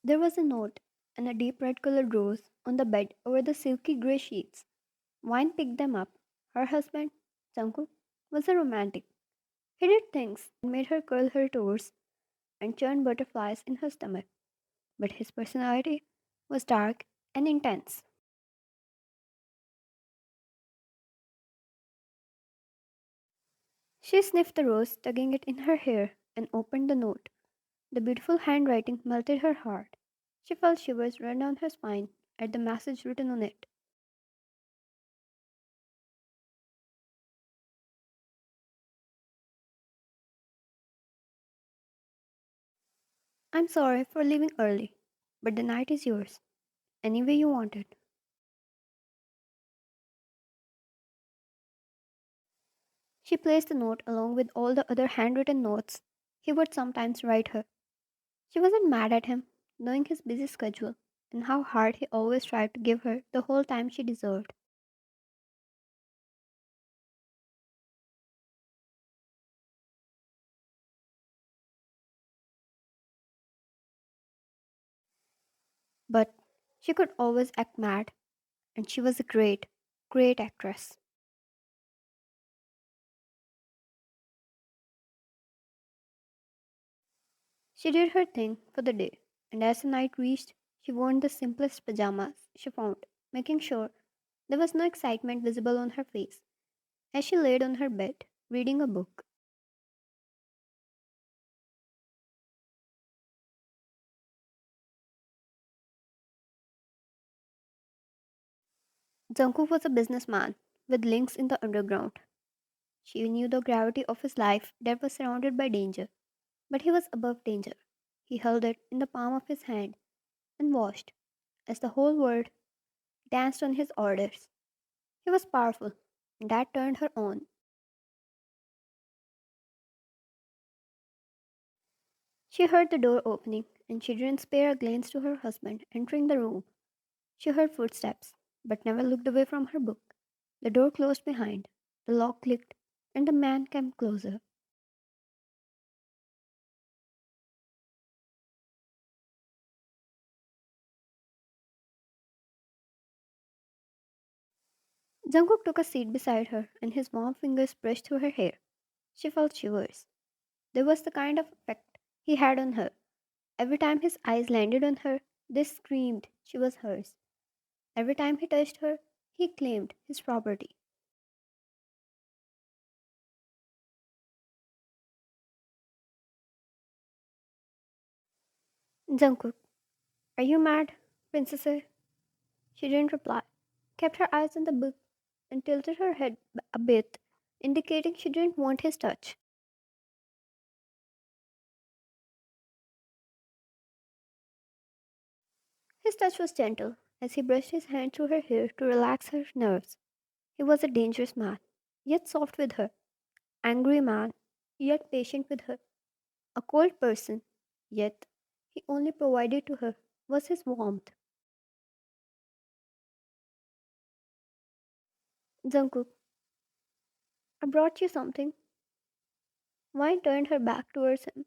There was a note and a deep red colored rose on the bed over the silky grey sheets. Wine picked them up. Her husband, Jungkook, was a romantic. He did things that made her curl her toes and churn butterflies in her stomach, but his personality was dark and intense. She sniffed the rose, tugging it in her hair, and opened the note. The beautiful handwriting melted her heart. She felt shivers run down her spine at the message written on it. I'm sorry for leaving early, but the night is yours, any way you want it. She placed the note along with all the other handwritten notes he would sometimes write her. She wasn't mad at him, knowing his busy schedule and how hard he always tried to give her the whole time she deserved. But she could always act mad, and she was a great, great actress. She did her thing for the day, and as the night reached, she wore the simplest pajamas she found, making sure there was no excitement visible on her face as she laid on her bed, reading a book. Jungkook was a businessman with links in the underground. She knew the gravity of his life that was surrounded by danger, but he was above danger. He held it in the palm of his hand and watched as the whole world danced on his orders. He was powerful, and that turned her on. She heard the door opening, and she didn't spare a glance to her husband entering the room. She heard footsteps, but never looked away from her book. The door closed behind, the lock clicked, and the man came closer. Jungkook took a seat beside her, and his warm fingers brushed through her hair. She felt shivers. There was the kind of effect he had on her. Every time his eyes landed on her, they screamed she was hers. Every time he touched her, he claimed his property. Jungkook, are you mad, princess? She didn't reply, kept her eyes on the book, and tilted her head a bit, indicating she didn't want his touch. His touch was gentle as he brushed his hand through her hair to relax her nerves. He was a dangerous man, yet soft with her, angry man, yet patient with her, a cold person, yet he only provided to her was his warmth. Jungkook, I brought you something. Vine turned her back towards him.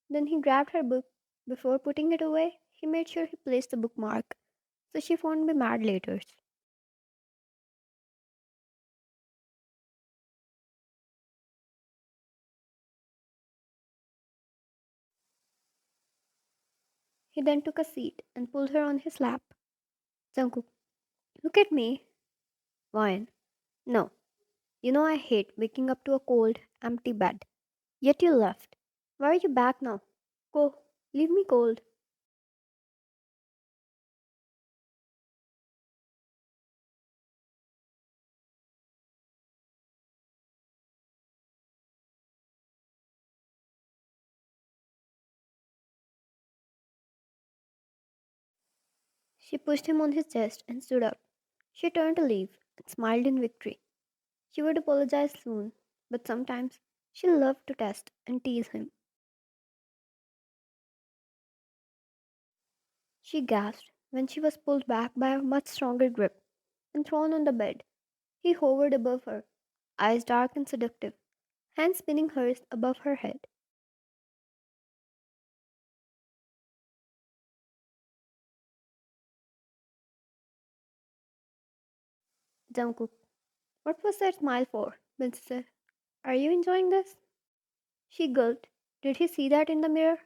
Then he grabbed her book. Before putting it away, he made sure he placed the bookmark so she won't be mad later. He then took a seat and pulled her on his lap. Jungkook, look at me. Vine, no. You know I hate waking up to a cold, empty bed. Yet you left. Why are you back now? Go, leave me cold. She pushed him on his chest and stood up. She turned to leave and smiled in victory. She would apologize soon, but sometimes she loved to test and tease him. She gasped when she was pulled back by a much stronger grip and thrown on the bed. He hovered above her, eyes dark and seductive, hands spinning hers above her head. Jungkook, what was that smile for? Princess, are you enjoying this? She gulped. Did he see that in the mirror?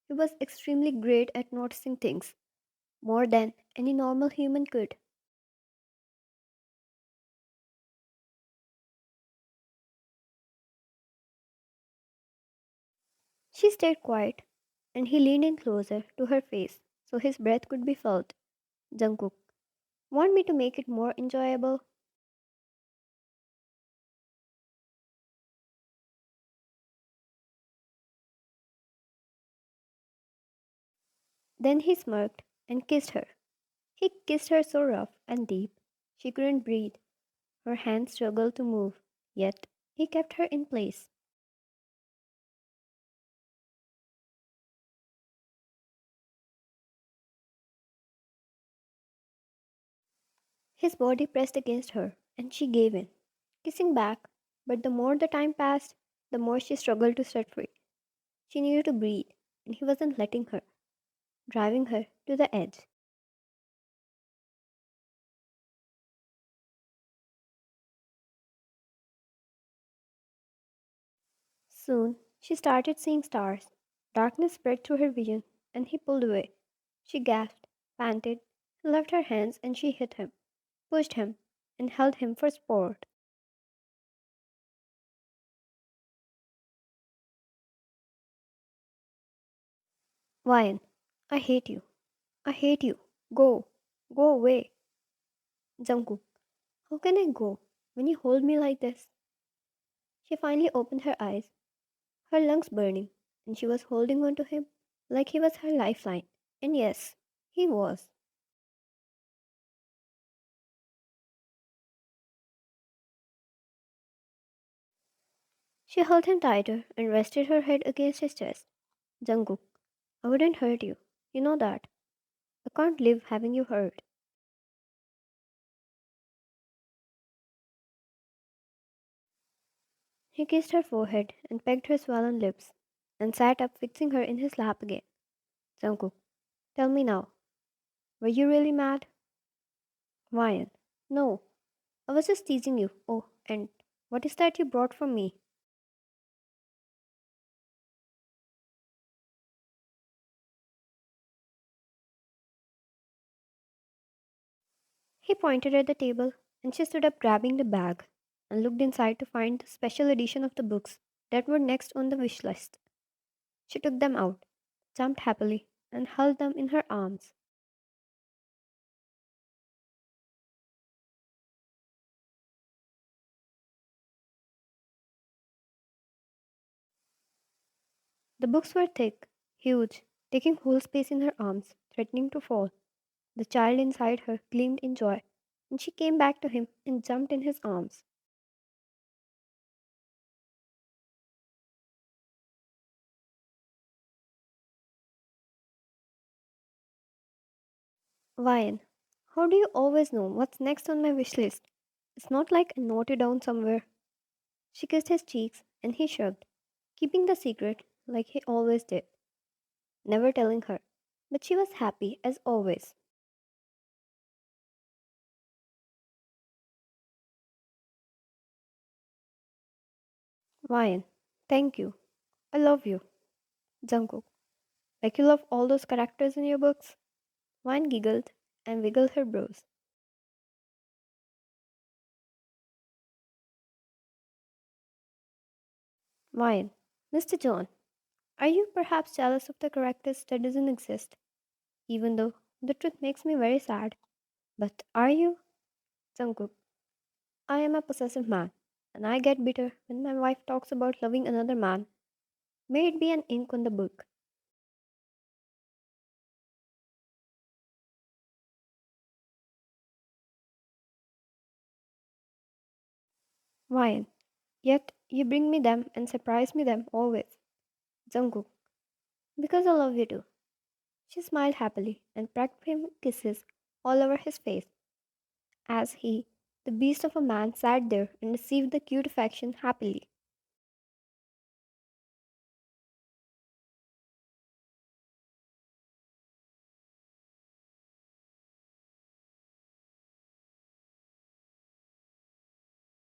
He was extremely great at noticing things, more than any normal human could. She stayed quiet, and he leaned in closer to her face so his breath could be felt. Jungkook, want me to make it more enjoyable? Then he smirked and kissed her. He kissed her so rough and deep she couldn't breathe. Her hands struggled to move, yet he kept her in place. His body pressed against her, and she gave in, kissing back. But the more the time passed, the more she struggled to set free. She needed to breathe, and he wasn't letting her, driving her to the edge. Soon, she started seeing stars. Darkness spread through her vision, and he pulled away. She gasped, panted, left her hands, and she hit him, pushed him, and held him for support. Ryan, I hate you. I hate you. Go. Go away. Jungkook, how can I go when you hold me like this? She finally opened her eyes, her lungs burning, and she was holding on to him like he was her lifeline. And yes, he was. She held him tighter and rested her head against his chest. Jungkook, I wouldn't hurt you. You know that. I can't live having you hurt. He kissed her forehead and pecked her swollen lips and sat up, fixing her in his lap again. Jungkook, tell me now, were you really mad? Ryan, no, I was just teasing you. Oh, and what is that you brought for me? He pointed at the table, and she stood up, grabbing the bag, and looked inside to find the special edition of the books that were next on the wish list. She took them out, jumped happily, and held them in her arms. The books were thick, huge, taking whole space in her arms, threatening to fall. The child inside her gleamed in joy, and she came back to him and jumped in his arms. Ryan, how do you always know what's next on my wish list? It's not like I note it down somewhere. She kissed his cheeks, and he shrugged, keeping the secret like he always did, never telling her. But she was happy as always. Ryan, thank you. I love you. Jungkook, like you love all those characters in your books? Ryan giggled and wiggled her brows. Ryan, Mr. John, are you perhaps jealous of the characters that doesn't exist? Even though the truth makes me very sad. But are you? Jungkook, I am a possessive man, and I get bitter when my wife talks about loving another man. May it be an ink on the book. Ryan, yet you bring me them and surprise me them always. Jungkook, because I love you too. She smiled happily and pecked him kisses all over his face as he, the beast of a man, sat there and received the cute affection happily.